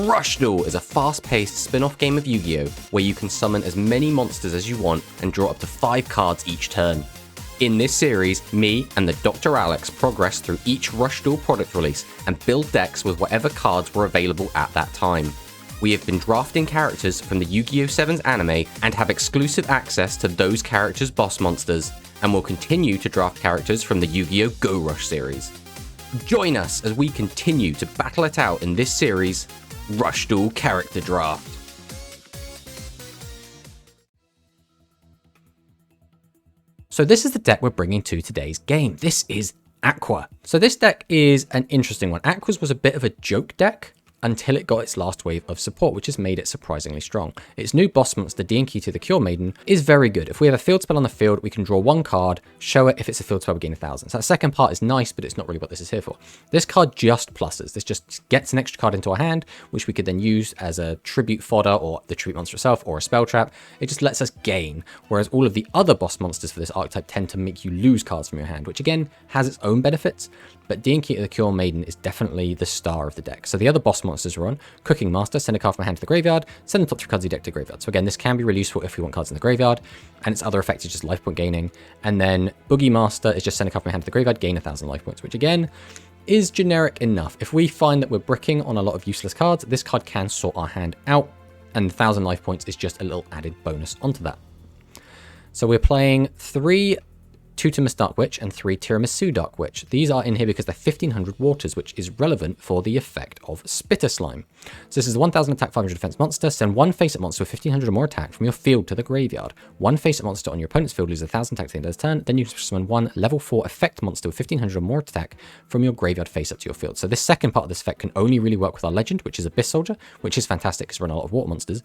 Rush Duel is a fast-paced spin-off game of Yu-Gi-Oh! Where you can summon as many monsters as you want and draw up to 5 cards each turn. In this series, me and the TheDrAlex progress through each Rush Duel product release and build decks with whatever cards were available at that time. We have been drafting characters from the Yu-Gi-Oh! 7's anime and have exclusive access to those characters' boss monsters, and will continue to draft characters from the Yu-Gi-Oh! Go Rush series. Join us as we continue to battle it out in this series, Rush Duel Character Draft. So this is the deck we're bringing to today's game. This is Aqua. So this deck is an interesting one. Aqua's was a bit of a joke deck until it got its last wave of support, which has made it surprisingly strong. Its new boss monster, Nyhmnim the Cure Maiden, is very good. If we have a field spell on the field, we can draw 1 card, show it. If it's a field spell, we gain 1,000. So that second part is nice, but it's not really what this is here for. This card just pluses. This just gets an extra card into our hand, which we could then use as a tribute fodder or the tribute monster itself or a spell trap. It just lets us gain, whereas all of the other boss monsters for this archetype tend to make you lose cards from your hand, which again has its own benefits. But Nyhmnim the Cure Maiden is definitely the star of the deck. So the other boss monsters are on Cooking Master, send a card from my hand to the graveyard, send the top 3 cards of the deck to the graveyard. So again, this can be really useful if we want cards in the graveyard, and its other effect is just life point gaining. And then Boogie Master is just send a card from my hand to the graveyard, gain 1,000 life points, which again is generic enough. If we find that we're bricking on a lot of useless cards, this card can sort our hand out, and 1,000 life points is just a little added bonus onto that. So we're playing 3 Tutamus Dark Witch and 3 Tiramisu Dark Witch. These are in here because they're 1500 waters, which is relevant for the effect of Spitter Slime. So this is a 1000 attack, 500 defense monster. Send 1 face-up monster with 1500 or more attack from your field to the graveyard. 1 face-up monster on your opponent's field loses 1000 attack at the end of the turn. Then you summon 1 level 4 effect monster with 1500 or more attack from your graveyard face-up to your field. So this second part of this effect can only really work with our legend, which is Abyss Soldier, which is fantastic because we run a lot of water monsters.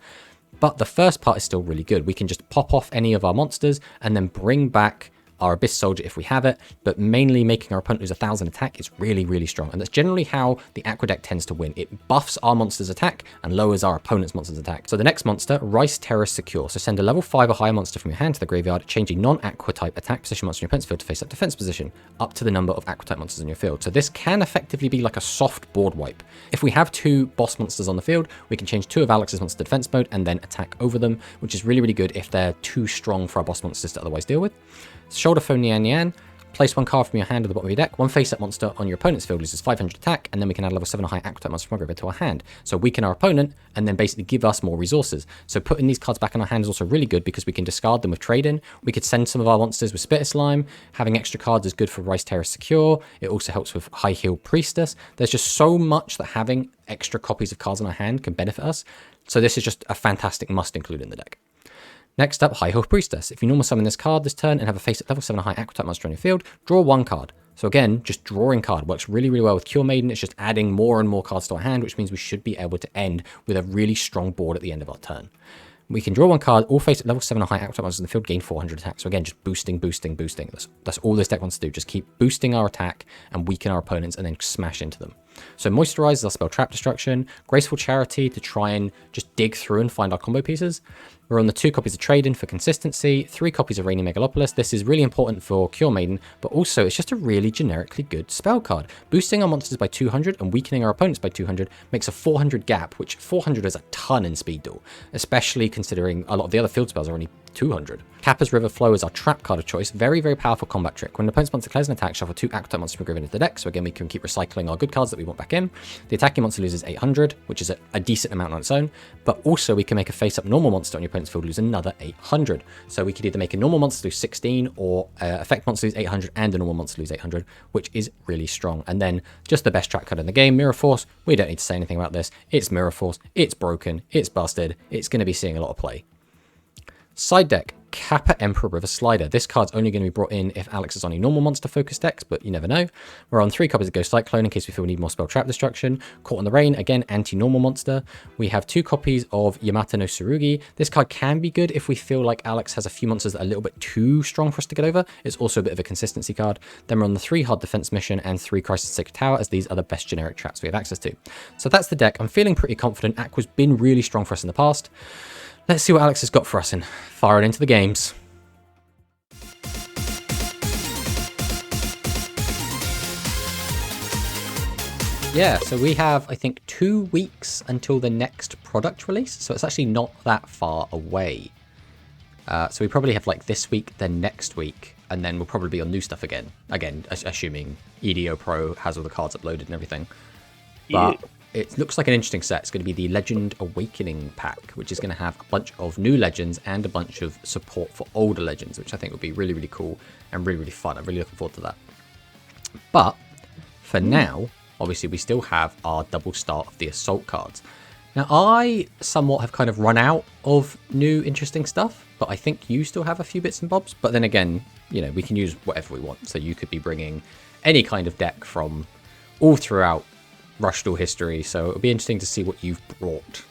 But the first part is still really good. We can just pop off any of our monsters and then bring back our Abyss Soldier if we have it, but mainly making our opponent lose 1000 attack is really, really strong. And that's generally how the Aqua deck tends to win. It buffs our monster's attack and lowers our opponent's monster's attack. So the next monster, Rice Terror Secure. So send a level 5 or higher monster from your hand to the graveyard, change a non-Aqua type attack position monster in your opponent's field to face up defense position, up to the number of Aqua type monsters in your field. So this can effectively be like a soft board wipe. If we have 2 boss monsters on the field, we can change 2 of Alex's monsters to defense mode and then attack over them, which is really, really good if they're too strong for our boss monsters to otherwise deal with. Shoulder Phone Nyan. Place 1 card from your hand to the bottom of your deck. 1 face-up monster on your opponent's field loses 500 attack, and then we can add a level 7 or high Aqua type monster from our graveyard to our hand. So weaken our opponent, and then basically give us more resources. So putting these cards back in our hand is also really good because we can discard them with trade-in. We could send some of our monsters with Spitter Slime. Having extra cards is good for Rice Terror Secure. It also helps with High Heal Priestess. There's just so much that having extra copies of cards in our hand can benefit us. So this is just a fantastic must include in the deck. Next up, High Heal Priestess. If you normal summon this card this turn and have a face at level 7 high Aqua type monster on your field, draw 1 card. So again, just drawing card works really, really well with Cure Maiden. It's just adding more and more cards to our hand, which means we should be able to end with a really strong board at the end of our turn. We can draw 1 card, all face at level 7 or high Aqua type monsters in the field, gain 400 attack. So again, just boosting, boosting, boosting. That's all this deck wants to do. Just keep boosting our attack and weaken our opponents and then smash into them. So Moisturize is our spell Trap Destruction. Graceful Charity to try and just dig through and find our combo pieces. We're on the 2 copies of Trade-In for consistency, 3 copies of Rainy Megalopolis. This is really important for Cure Maiden, but also it's just a really generically good spell card. Boosting our monsters by 200 and weakening our opponents by 200 makes a 400 gap, which 400 is a ton in Speed Duel, especially considering a lot of the other field spells are only 200. Kappa's River Flow is our trap card of choice. Very, very powerful combat trick. When the opponent's monster declares an attack, shuffle 2 Aqua type monsters from your graveyard into the deck. So again, we can keep recycling our good cards that we want back in. The attacking monster loses 800, which is a decent amount on its own. But also we can make a face-up normal monster on your opponent's field lose another 800. So we could either make a normal monster lose 16 or effect monster lose 800 and a normal monster lose 800, which is really strong. And then just the best trap card in the game, Mirror Force. We don't need to say anything about this. It's Mirror Force. It's broken. It's busted. It's going to be seeing a lot of play. Side deck, Kappa Emperor River Slider. This card's only going to be brought in if Alex is on a normal monster focus decks, but you never know. We're on 3 copies of Ghost Cyclone in case we feel we need more spell Trap Destruction. Caught in the Rain, again, anti-normal monster. We have 2 copies of Yamata no Tsurugi. This card can be good if we feel like Alex has a few monsters that are a little bit too strong for us to get over. It's also a bit of a consistency card. Then we're on the 3 Hard Defense Mission and 3 Crisis Sacred Tower, as these are the best generic traps we have access to. So that's the deck. I'm feeling pretty confident. Aqua's been really strong for us in the past. Let's see what Alex has got for us and fire it into the games. Yeah, so we have, I think, 2 weeks until the next product release. So it's actually not that far away. So we probably have like this week, then next week, and then we'll probably be on new stuff again. Again, assuming EDOPro has all the cards uploaded and everything. But it looks like an interesting set. It's going to be the Legend Awakening pack, which is going to have a bunch of new legends and a bunch of support for older legends, which I think would be really, really cool and really, really fun. I'm really looking forward to that. But for now, obviously, we still have our double start of the Assault cards. Now, I somewhat have kind of run out of new interesting stuff, but I think you still have a few bits and bobs. But then again, you know, we can use whatever we want. So you could be bringing any kind of deck from all throughout Rush Duel history, so it'll be interesting to see what you've brought.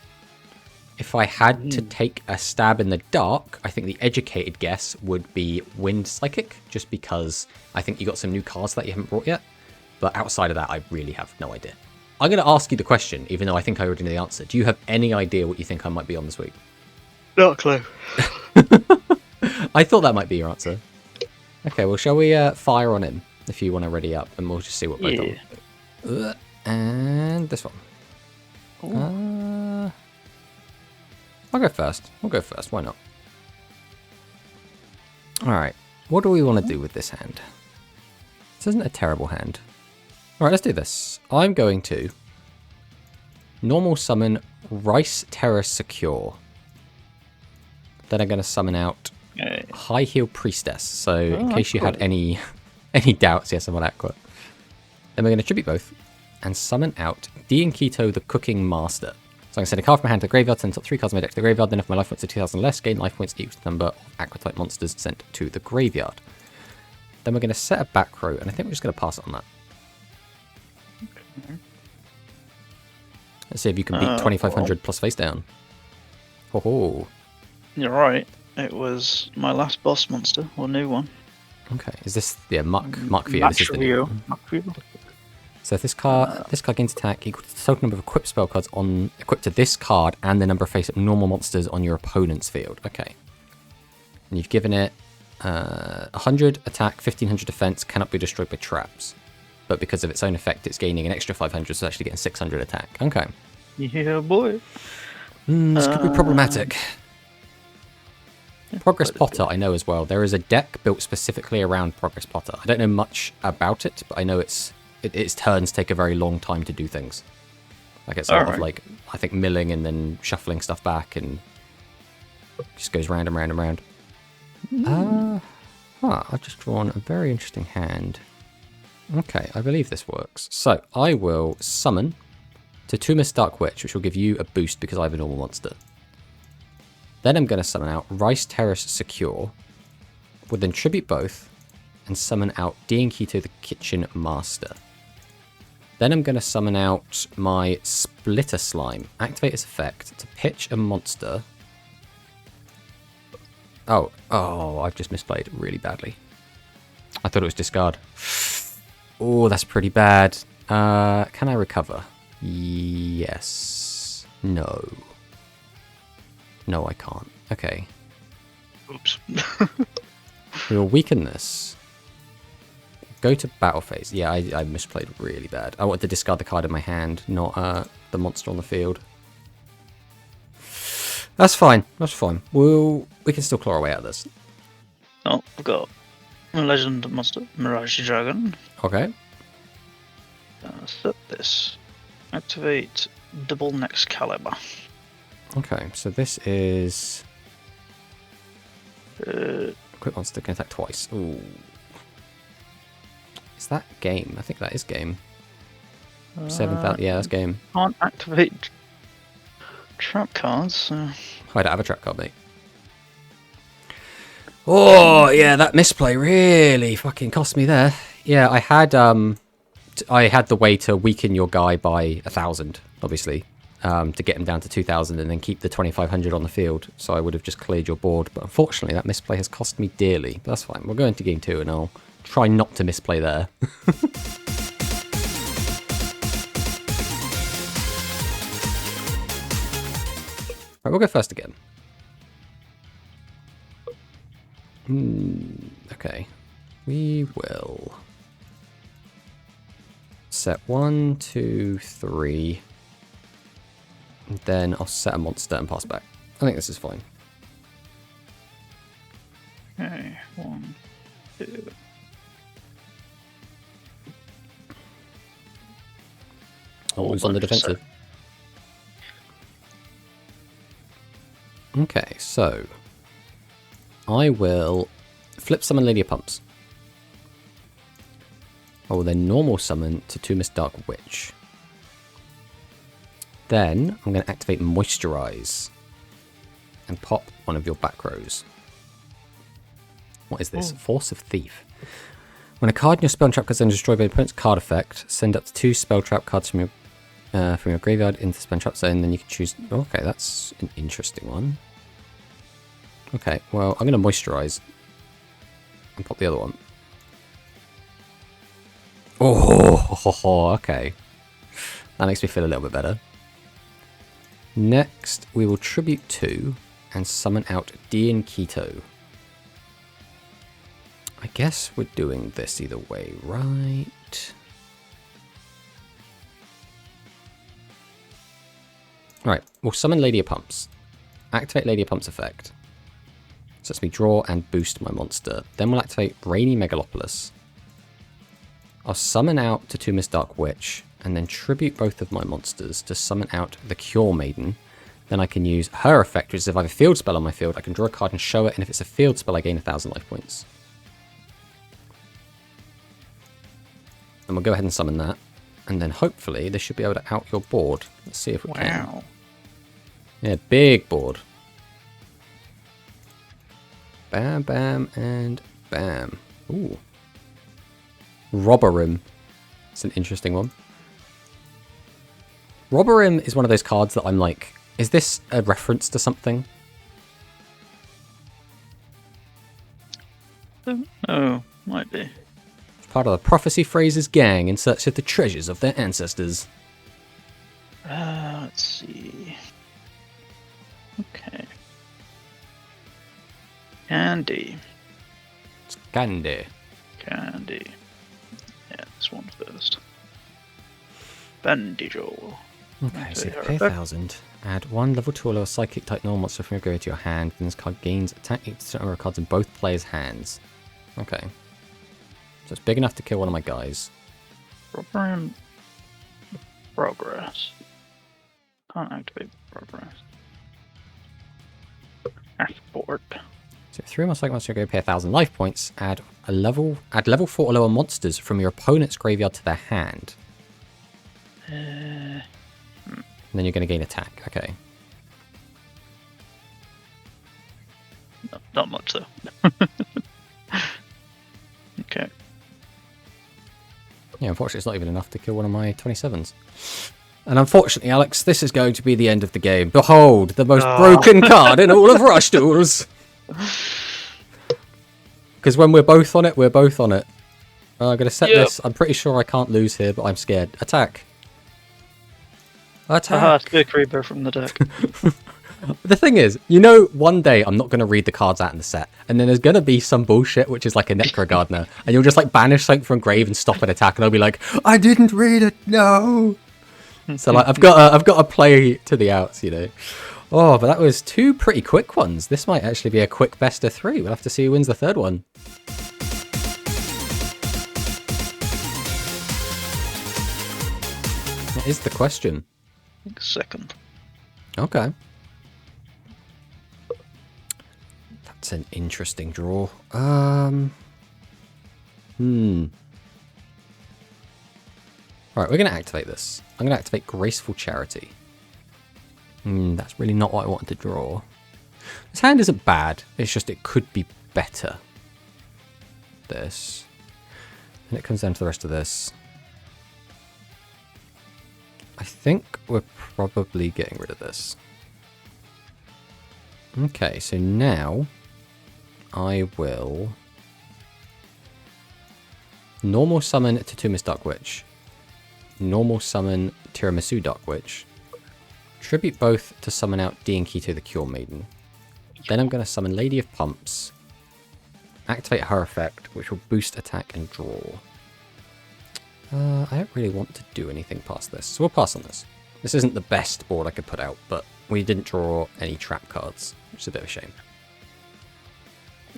If I had to take a stab in the dark, I think the educated guess would be Wind Psychic, just because I think you got some new cards that you haven't brought yet. But outside of that, I really have no idea. I'm going to ask you the question, even though I think I already know the answer. Do you have any idea what you think I might be on this week? Not a clue. I thought that might be your answer. Okay, well, shall we fire on him if you want to ready up, and we'll just see what both on. And this one. I'll go first. We'll go first. Why not? Alright. What do we want to do with this hand? This isn't a terrible hand. Alright, let's do this. I'm going to normal summon Rice Terror Secure. Then I'm going to summon out High Heel Priestess. So in case you had any doubts, yes, I'm on Aqua. Then we're going to tribute both and summon out Keto the Cooking Master. So I'm going to send a card from my hand to the graveyard, send top 3 cards of my deck to the graveyard, then if my life points are 2,000 less, gain life points equal to the number of Aqua-type monsters sent to the graveyard. Then we're going to set a back row, and I think we're just going to pass it on that. Okay. Let's see if you can beat 2,500 plus face down. Ho-ho. You're right. It was my last boss monster, or new one. Okay, is this Mark View? This is the new one. Mark View. So if this card gains attack equal to the total number of equipped spell cards equipped to this card and the number of face-up normal monsters on your opponent's field. Okay. And you've given it 100 attack, 1500 defense, cannot be destroyed by traps. But because of its own effect, it's gaining an extra 500, so it's actually getting 600 attack. Okay. Yeah, boy. This could be problematic. Progress Potter, I know as well. There is a deck built specifically around Progress Potter. I don't know much about it, but I know its turns take a very long time to do things. Like it's a lot of like, I think milling and then shuffling stuff back and just goes round and round and round. I've just drawn a very interesting hand. Okay, I believe this works. So I will summon Tatuma's Dark Witch, which will give you a boost because I have a normal monster. Then I'm going to summon out Rice Terrace Secure, will then tribute both, and summon out Keto the Kitchen Master. Then I'm going to summon out my Splitter Slime, activate its effect to pitch a monster. Oh, I've just misplayed really badly. I thought it was discard. Oh, that's pretty bad. Can I recover? Yes. No. No, I can't. Okay. Oops. We'll weaken this. Go to battle phase. Yeah, I misplayed really bad. I wanted to discard the card in my hand, not the monster on the field. That's fine. That's fine. We can still claw our way out of this. Oh, we've got a legend monster, Mirage Dragon. Okay. Set this. Activate Double Next Caliber. Okay, so this is... Quick monster can attack twice. Ooh. Is that game? I think that is game. 7,000. Yeah, that's game. Can't activate trap cards. So... I don't have a trap card, mate. Oh, yeah, that misplay really fucking cost me there. Yeah, I had the way to weaken your guy by 1,000, obviously. To get him down to 2,000 and then keep the 2,500 on the field. So I would have just cleared your board. But unfortunately, that misplay has cost me dearly. But that's fine. We'll go into game 2 and I'll try not to misplay there. Right, we'll go first again. Okay. We will set 1, 2, 3. And then I'll set a monster and pass back. I think this is fine. Okay, 1, 2. Always on the defensive. Okay, so I will flip summon Lady of Pumps. I will then normal summon to Tomb Dark Witch. Then I'm going to activate Moisturize and pop one of your back rows. What is this? Force of Thief. When a card in your spell trap card is destroyed by the opponent's card effect, send up to 2 spell trap cards from your graveyard into the spell trap zone, then you can choose... Okay, that's an interesting one. Okay, well, I'm going to Moisturize and pop the other one. Oh, okay. That makes me feel a little bit better. Next, we will Tribute 2 and summon out Dian Keto. I guess we're doing this either way, right? Alright, we'll summon Lady of Pumps. Activate Lady of Pumps effect. So lets me draw and boost my monster. Then we'll activate Rainy Megalopolis. I'll summon out to Tomb Dark Witch, and then tribute both of my monsters to summon out the Cure Maiden. Then I can use her effect, which is if I have a field spell on my field, I can draw a card and show it, and if it's a field spell, I gain 1,000 life points. And we'll go ahead and summon that, and then hopefully this should be able to out your board. Let's see if we can. Wow. Yeah, big board. Bam, bam, and bam. Ooh. Robberim. It's an interesting one. Robberim is one of those cards that I'm like, is this a reference to something? Oh, might be. It's part of the Prophecy Phrases gang in search of the treasures of their ancestors. Let's see. Okay. Candy. It's Candy. Candy. Yeah, this one first. Bandijo. Okay, so pay 1,000. Add 1 level 2 or lower psychic type normal monster from your graveyard to your hand. Then this card gains attack equal to number of cards in both players' hands. Okay. So it's big enough to kill one of my guys. Program progress. Can't activate progress. Export. So 3 more psychic monsters, go pay 1,000 life points. Add level 4 or lower monsters from your opponent's graveyard to their hand. And then you're going to gain attack. Okay. Not much though. Okay. Yeah, unfortunately it's not even enough to kill one of my 27s. And unfortunately, Alex, this is going to be the end of the game. Behold, the most broken card in all of Rush Duels. Because when we're both on it, we're both on it. I'm going to set this. I'm pretty sure I can't lose here, but I'm scared. Attack. Attack. Big Creeper from the deck. The thing is, you know, one day I'm not going to read the cards out in the set, and then there's going to be some bullshit, which is like a Necro Gardener, and you'll just like banish something from grave and stop an attack, and I'll be like, I didn't read it, no. So like, I've got to play to the outs, you know. Oh, but that was 2 pretty quick ones. This might actually be a quick best of 3. We'll have to see who wins the third one. That is the question. Second. Okay. That's an interesting draw. Right, we're going to activate this. I'm going to activate Graceful Charity. That's really not what I wanted to draw. This hand isn't bad. It's just it could be better. This. And it comes down to the rest of this. I think we're probably getting rid of this. Okay, so now I will normal summon to Tomb Dark Witch. Normal summon Tiramisu Dark Witch. Tribute both to summon out Dian Keto the Cure Maiden. Then I'm going to summon Lady of Pumps. Activate her effect, which will boost attack and draw. I don't really want to do anything past this, so we'll pass on this. This isn't the best board I could put out, but we didn't draw any trap cards, which is a bit of a shame.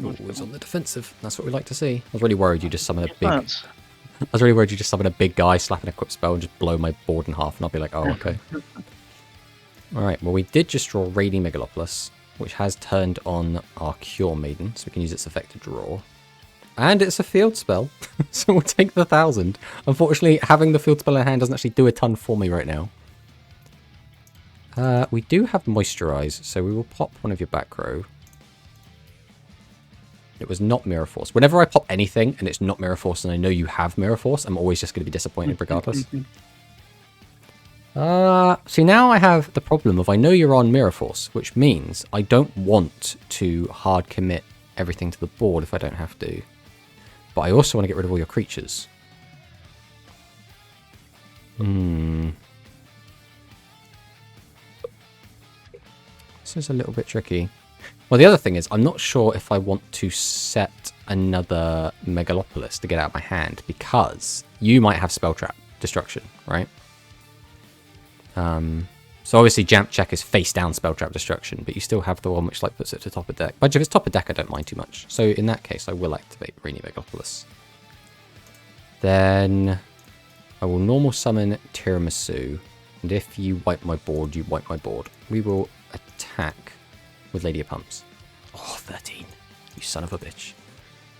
Always on the defensive. That's what we like to see. I was really worried you just summon a big... I was really worried you just summon a big guy, slap an equip spell, and just blow my board in half, and I'll be like, oh, okay. Alright, well we did just draw Rainy Megalopolis, which has turned on our Cure Maiden, so we can use its effect to draw. And it's a field spell, so we'll take the 1000. Unfortunately, having the field spell in hand doesn't actually do a ton for me right now. We do have Moisturize, so we will pop one of your back row. It was not Mirror Force. Whenever I pop anything and it's not Mirror Force and I know you have Mirror Force, I'm always just going to be disappointed regardless. See, now I have the problem of I know you're on Mirror Force, which means I don't want to hard commit everything to the board if I don't have to. But I also want to get rid of all your creatures. This is a little bit tricky. Well, the other thing is, I'm not sure if I want to set another Megalopolis to get out of my hand, because you might have Spell Trap Destruction, right? So obviously Jamp Check is face down Spell Trap Destruction, but you still have the one which like puts it to top of deck. But if it's top of deck, I don't mind too much. So in that case, I will activate Rainy Megalopolis. Then I will normal summon Tiramisu, and if you wipe my board, you wipe my board. We will attack with Lady of Pumps. Oh, 13. You son of a bitch.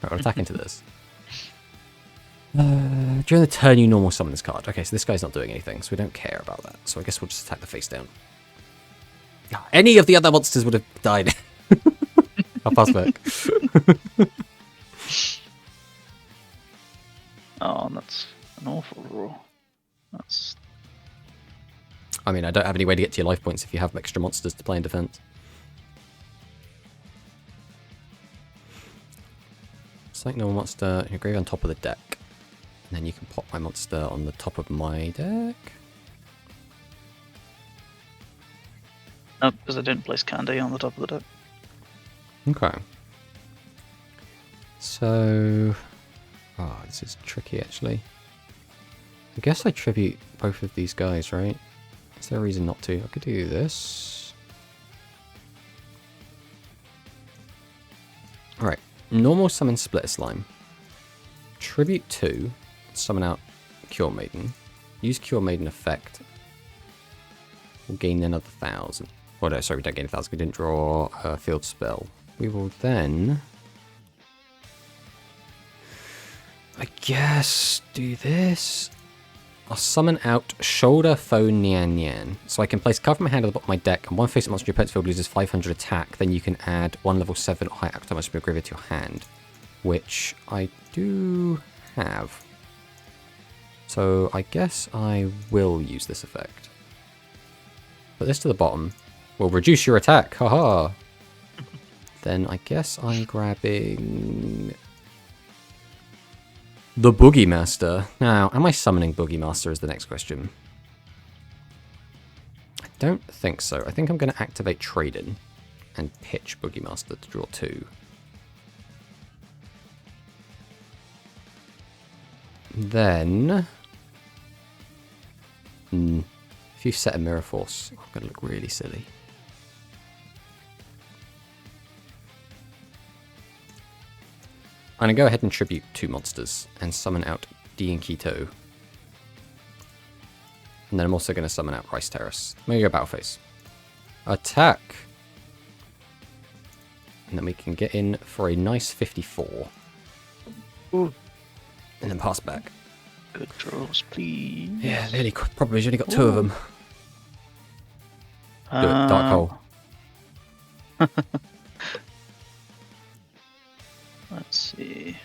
Right, we'll attack into this. During the turn, you normal summon this card. Okay, so this guy's not doing anything, so we don't care about that. So I guess we'll just attack the face down. Any of the other monsters would have died. I'll pass back. Oh, that's an awful draw. That's... I mean, I don't have any way to get to your life points if you have extra monsters to play in defense. Select normal monster in your grave on top of the deck. And then you can pop my monster on the top of my deck. No, because I didn't place Candy on the top of the deck. Okay. So... Oh, this is tricky, actually. I guess I tribute both of these guys, right? Is there a reason not to? I could do this. Alright. Normal summon Splitter Slime. Tribute 2. Summon out Cure Maiden. Use Cure Maiden effect. We'll gain another 1000. Oh no, sorry, we don't gain 1000. We didn't draw a field spell. We will then... I guess do this. I'll summon out Shoulder Foe Nyan Nyan. So I can place card from my hand at the bottom of my deck, and one face-up monster in your opponent's field loses 500 attack. Then you can add one level 7 or higher active monster from your graveyard to your hand, which I do have. So I guess I will use this effect. Put this to the bottom. Will reduce your attack. Haha. Then I guess I'm grabbing the Boogie Master. Now, am I summoning Boogie Master is the next question. I don't think so. I think I'm going to activate Trade-In and pitch Boogie Master to draw 2. Then... if you set a Mirror Force, I'm going to look really silly. I'm going to go ahead and tribute 2 monsters and summon out D and Keto. And then I'm also going to summon out Rice Terrace. I'm going to go Battle Phase. Attack! And then we can get in for a nice 54. Ooh. And then pass back. Good draws, please. Yeah, the only problem is you only got 2 of them. Do it, Dark Hole. Let's see.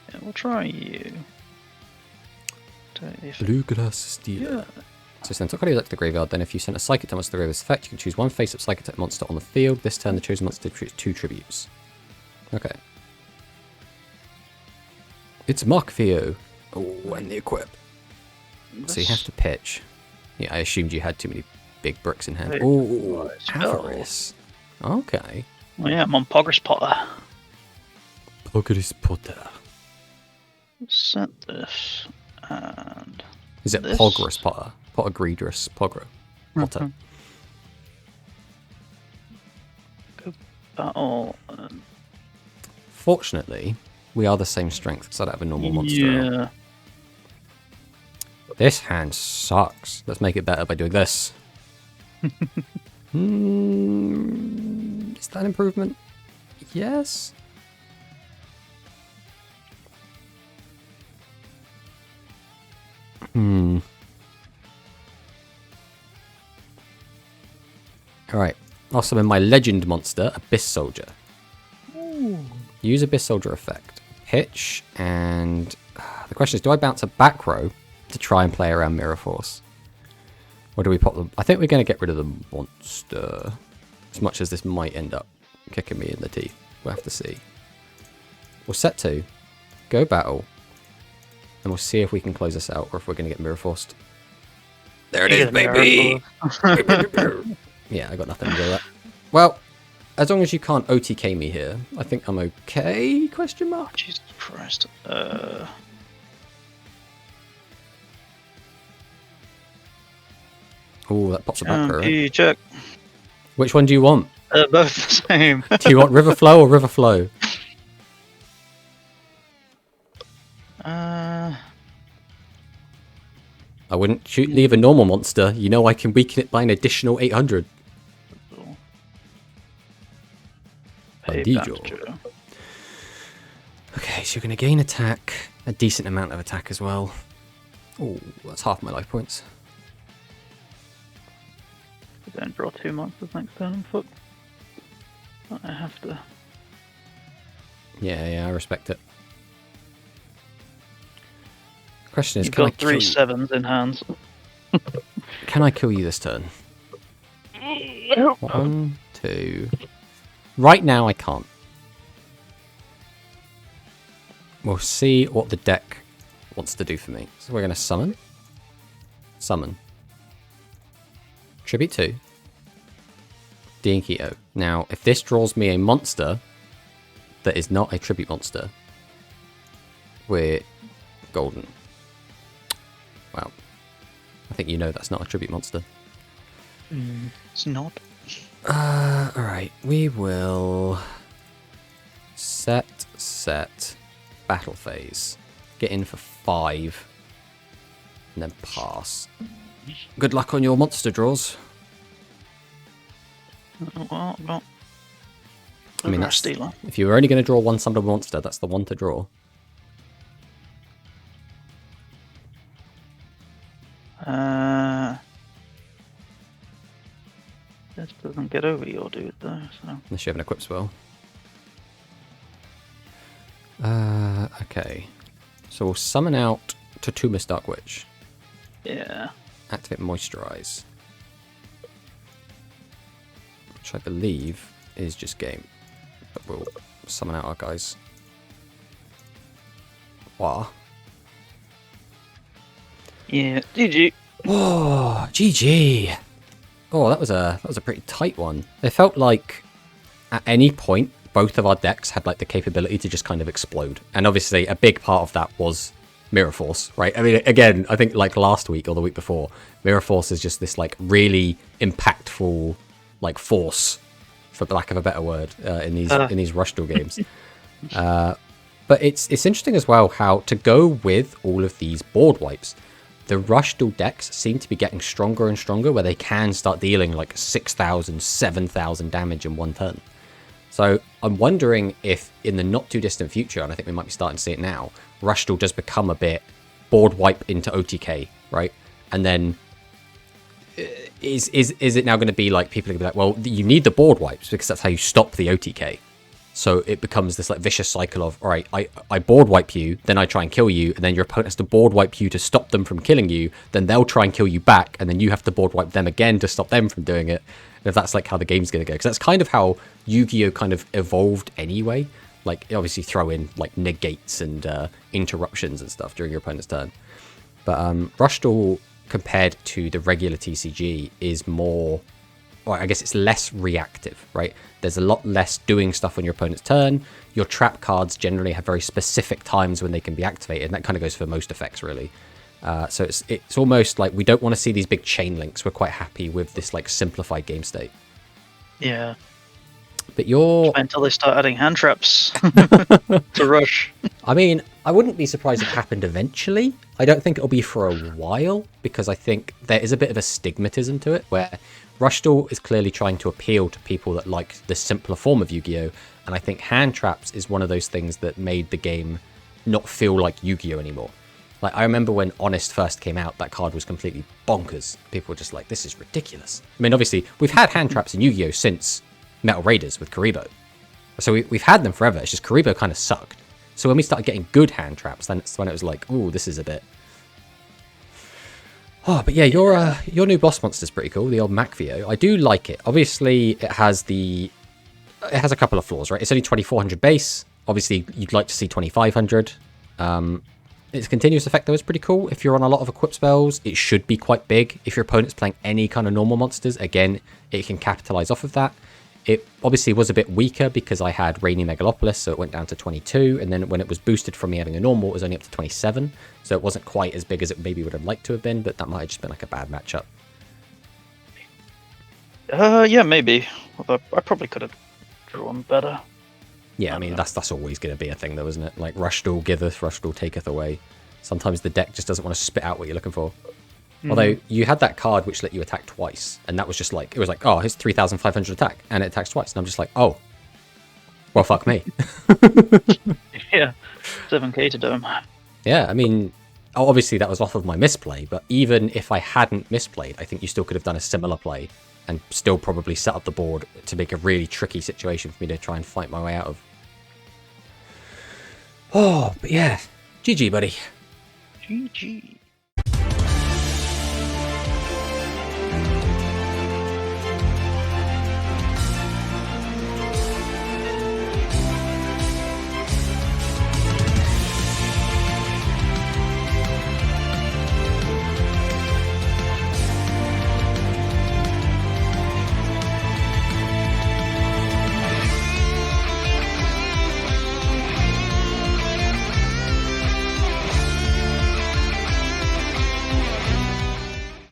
Yeah, we'll try you. Bluegrass Stealer. Yeah. So send top card of the graveyard, then if you send a Psychic monster to the graveyard's effect, you can choose one face-up Psychic monster on the field. This turn, the chosen monster creates 2 tributes. Okay. It's Markfio. Oh, and the equip. So you have to pitch. Yeah, I assumed you had too many big bricks in hand. Oh, Avarice. Okay. Oh yeah, I'm on Poggers Potter. Poggers Potter. Set this and Is it this. Pogress Potter? Pottergreedrus Potter. Potter. Go battle. And... Fortunately, we are the same strength because I don't have a normal monster. Yeah. This hand sucks. Let's make it better by doing this. Is that an improvement? Yes. Alright. I'll summon my legend monster, Abyss Soldier. Ooh. Use Abyss Soldier effect. Pitch, and the question is, do I bounce a back row to try and play around Mirror Force? Or do we pop them? I think we're going to get rid of the monster. As much as this might end up kicking me in the teeth. We'll have to see. We'll set 2. Go battle. And we'll see if we can close this out or if we're going to get Mirror Forced. There it is, baby! Yeah, I got nothing to do with that. Well, as long as you can't OTK me here, I think I'm okay? Question mark. Jesus Christ. Oh, that pops a back row. Right? Check. Which one do you want? They're both the same. Do you want River Flow or River Flow? I wouldn't leave a normal monster. You know I can weaken it by an additional 800. Bandijo. Okay, so you're going to gain attack, a decent amount of attack as well. Oh, that's half my life points. Don't draw 2 monsters next turn, fuck. I have to. Yeah, I respect it. Question is, You've can I got 3 7s in hands. Can I kill you this turn? 1, 2. Right now, I can't. We'll see what the deck wants to do for me. So we're going to summon. Summon. Tribute 2. Dinketo. Now, if this draws me a monster that is not a tribute monster, we're golden. Well, I think you know that's not a tribute monster. It's not. Alright, we will set, battle phase. Get in for 5, and then pass. Good luck on your monster draws. Well, I mean, that's, stealer. if you were only going to draw one summonable monster, that's the one to draw. This doesn't get over your dude though, so. Unless you have an equip spell. Okay. So we'll summon out Tatuma's Dark Witch. Yeah. Activate Moisturize. Which I believe is just game. But we'll summon out our guys. Wow. Yeah, GG. Oh, GG. Oh, that was a pretty tight one. It felt like at any point both of our decks had like the capability to just kind of explode. And obviously a big part of that was Mirror Force, right? I mean, again, I think like last week or the week before, Mirror Force is just this like really impactful like force, for lack of a better word, in these Rush Duel games. But it's interesting as well how to go with all of these board wipes. The Rush Duel decks seem to be getting stronger and stronger, where they can start dealing like 6,000, 7,000 damage in one turn. So I'm wondering if in the not too distant future, and I think we might be starting to see it now, Rush Duel does become a bit board wipe into OTK, right? And then is it now going to be like people are going to be like, well, you need the board wipes because that's how you stop the OTK. So it becomes this like vicious cycle of, all right, I board wipe you, then I try and kill you, and then your opponent has to board wipe you to stop them from killing you, then they'll try and kill you back, and then you have to board wipe them again to stop them from doing it. And if that's like how the game's going to go, because that's kind of how Yu-Gi-Oh kind of evolved anyway. Like, obviously throw in like negates and interruptions and stuff during your opponent's turn. But Rush Duel, compared to the regular TCG, is more or I guess it's less reactive, right? There's a lot less doing stuff on your opponent's turn. Your trap cards generally have very specific times when they can be activated, and that kind of goes for most effects, really. So it's almost like we don't want to see these big chain links. We're quite happy with this like simplified game state. Yeah. But you're... Until they start adding hand traps to Rush. I mean, I wouldn't be surprised if it happened eventually. I don't think it'll be for a while, because I think there is a bit of a stigmatism to it, where Rush Duel is clearly trying to appeal to people that like the simpler form of Yu-Gi-Oh! And I think hand traps is one of those things that made the game not feel like Yu-Gi-Oh! Anymore. Like, I remember when Honest first came out, that card was completely bonkers. People were just like, this is ridiculous. I mean, obviously, we've had hand traps in Yu-Gi-Oh! Since Metal Raiders with Karibo. So we've had them forever. It's just Karibo kind of sucked. So when we started getting good hand traps, then it's when it was like, ooh, this is a bit... Oh, but yeah, your new boss monster's pretty cool, the old Macvio. I do like it. Obviously, it has a couple of flaws, right? It's only 2400 base. Obviously, you'd like to see 2500. Its continuous effect, though, is pretty cool. If you're on a lot of equip spells, it should be quite big. If your opponent's playing any kind of normal monsters, again, it can capitalize off of that. It obviously was a bit weaker because I had Rainy Megalopolis, so it went down to 22, and then when it was boosted from me having a normal, it was only up to 27, so it wasn't quite as big as it maybe would have liked to have been, but that might have just been like a bad matchup. Yeah, maybe. Although I probably could have drawn better. Yeah, I mean, that's always going to be a thing, though, isn't it? Like, Rush Duel giveth, Rush Duel taketh away. Sometimes the deck just doesn't want to spit out what you're looking for. Although, you had that card which let you attack twice, and that was just like, it was like, oh, here's 3,500 attack, and it attacks twice. And I'm just like, oh, well, fuck me. Yeah, 7k to dome. Yeah, I mean, obviously that was off of my misplay, but even if I hadn't misplayed, I think you still could have done a similar play and still probably set up the board to make a really tricky situation for me to try and fight my way out of. Oh, but yeah, GG, buddy. GG.